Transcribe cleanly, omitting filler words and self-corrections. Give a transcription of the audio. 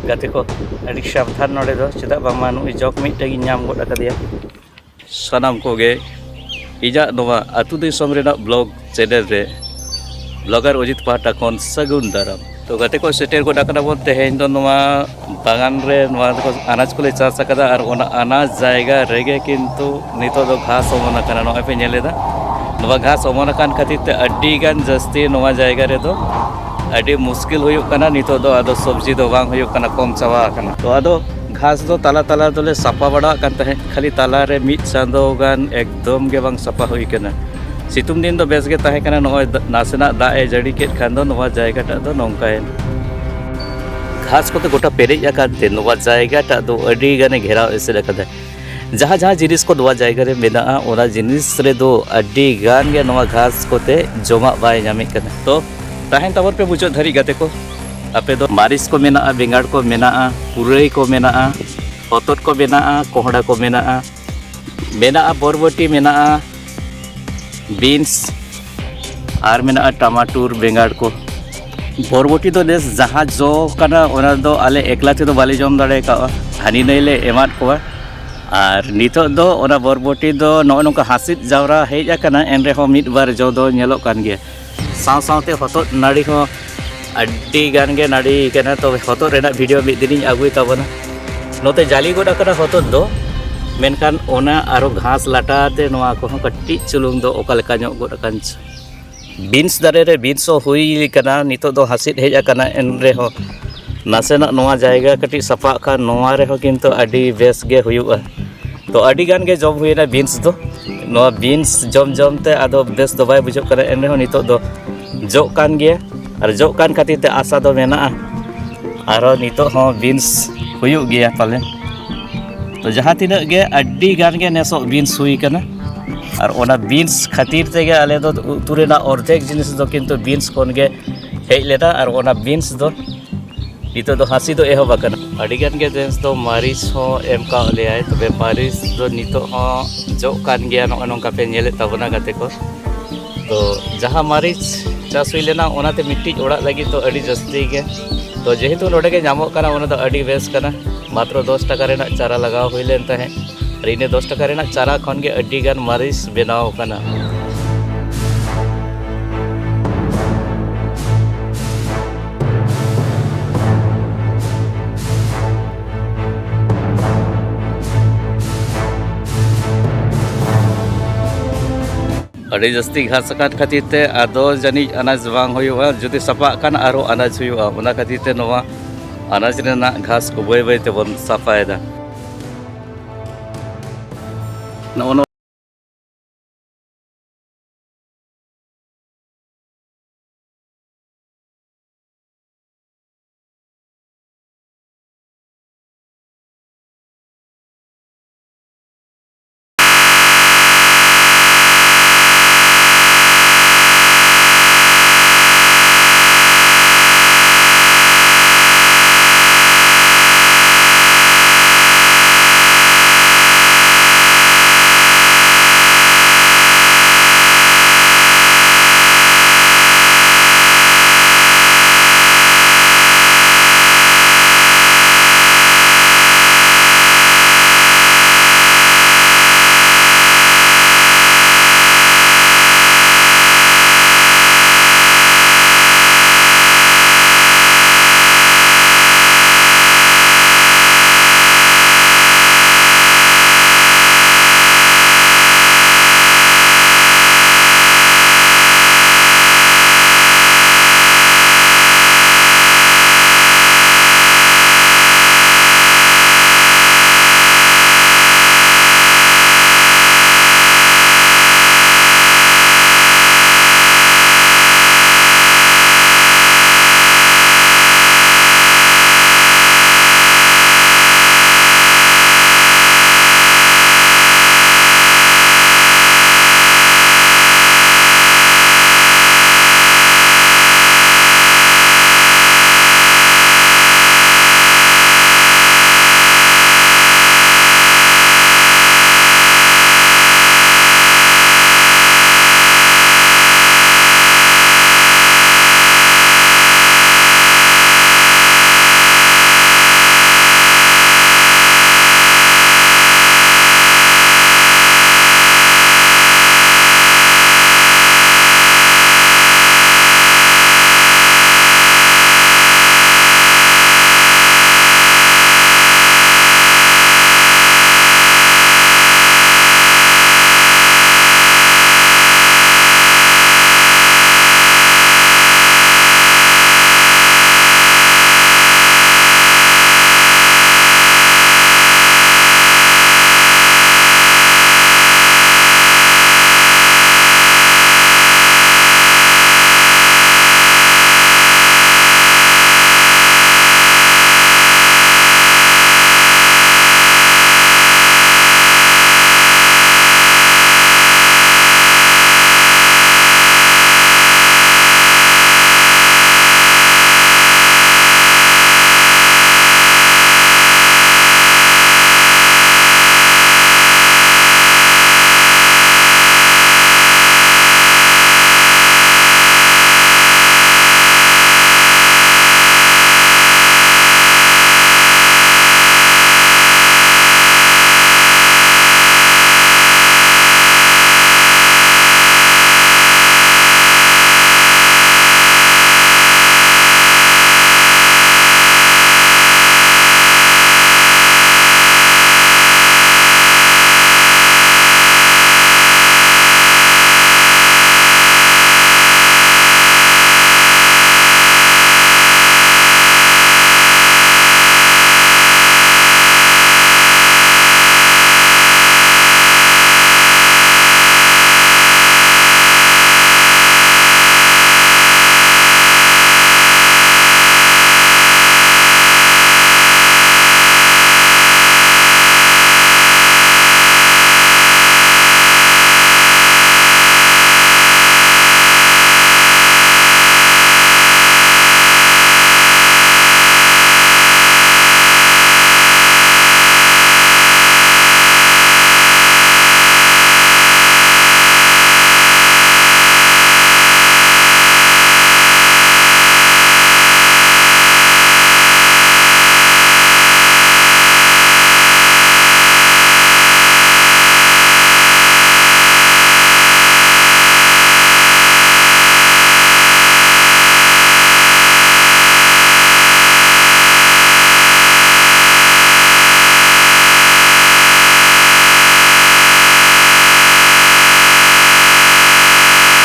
गाते को अड़ी सावधान नोडे दो चेदा बांगमा नुई जॉक मिटगी नाम गोद अकादिया सानाम कोगे इजा नोवा आतु दिसोम रेना ब्लॉग चैनल रे ब्लॉगर अजित पाहटा खन सगुन दाराम। तो गाते को सेटेर गोद अकना बोन तेहेन दो नोवा बागान रे नोवा को अनाज को ले चास अकदा और ओना अनाज जायगा रेगे किंतु नितो दो घास ओमन अकना नोय पे नेलेदा नोवा घास ओमन अकान खातिर ते अड्डी गान जस्ती नोवा जायगा रे दो अड्डी मुश्किल हुयुक कना नितो दो आदो सब्जी दो बांग हुयुक कना कम चावा कना। तो आदो घास दो ताला ताला दोले सापा बड़ा कान तहे खाली ताला रे मिट चांदो गान एकदम गे बांग सापा हुई कना। सितुंग दिन दो बेस गे तहे कना नोय नासेना दा ए जड़ी केट खान दो नोवा जायगा टा दो नोंकायन घास को तो गोटा पेरेज आकाते नोवा जायगा टा दो अड्डी गाने घेराव एसे लकदा जहाँ जहाँ जिनिस को नोवा जायगा रे मेना ओना जिनिस रे दो अड्डी गान गे नोवा घास कोते जमा बाय नामे कना। तो ताहेन तबर पे मुचो धरी गाते को आपे दो मारिस को मेना बेंगाड़ को मेना पुरई को मेना हतोट को मेना कोहड़ा को मेना बरबटी मेना बीन्स और मेना टमाटूर बेंगाड़ को बरबटी दो देश जहाँ जो कना ओना दो आले एकला ते दो बाले जम दाड़े का हानि नईले एमाद को और नितो दो ओना बरबटी दो नोय नोका हासित जावरा हेज आकना एन रेहो मिद बार जो दो नेलोक कान गया साव सावते हतोट नाड़ी हो अड्डी गान गे नाड़ी कना। तो हतोट रेना वीडियो मिद दिन आगुई ताबना नोते जाली गोड आकना हतोट दो मेनकान ओना आरो घास लाटाते नोआ को कट्टी चुलुंग दो ओका लेका ᱧᱚᱜ गोड आकान बीन्स दारे रे बीन्स हुई कना नितो दो हासित हेज आकना एन रेहो नासेना नोआ जायगा कटी सफा का नोआ रेहो किंतु अड्डी बेस गे हुयुआ। तो अड्डी गान गे जम हुईना बीन्स दो नोआ बीन्स जम जमते आदो बेस दो बाय बुझो करे एन रेहो नितो दो जो कान गया और जो कान खातिर ते आशा दो मेना आरो नितो हो बीन्स हुयुग गया पाले। तो जहाँ तीना गे अड्डी गान गे नेसो बीन्स हुई कना और ओना बीन्स खातिर ते गे आले दो उतु रेना अर्धेक जिनिस दो किंतु बीन्स कोन गे हेज लेदा और ओना बीन्स दो नितो दो हासी दो एहो बाकना अड्डी गान गे देंस दो मारिस हो एम का ले आए तबे मारिस दो नितो हो जो कान गया नो नोंका पे नेले ताबना गाते को। तो जहाँ मारिच चास हुई लेना ओनाते मिट्टी ओड़ा लगी तो अड्डी जस्ती गे। तो जेहेतु नोडे गे नामोग कना ओना दो अड्डी बेस कना मात्र 10 टाका रेना चारा लगाव हुई लेन तहे और इने 10 टाका रेना चारा खन गे अड्डी गान मारिस बेनाव कना। अड़ी जस्ती घास काट खातिर ते आदो जानी अनाज बांग हुयुआ जुदी सफा कान आरो अनाज हुयुआ ओना खातिर ते नोवा अनाज रेना घास को बाय बाय ते बन सफायदा।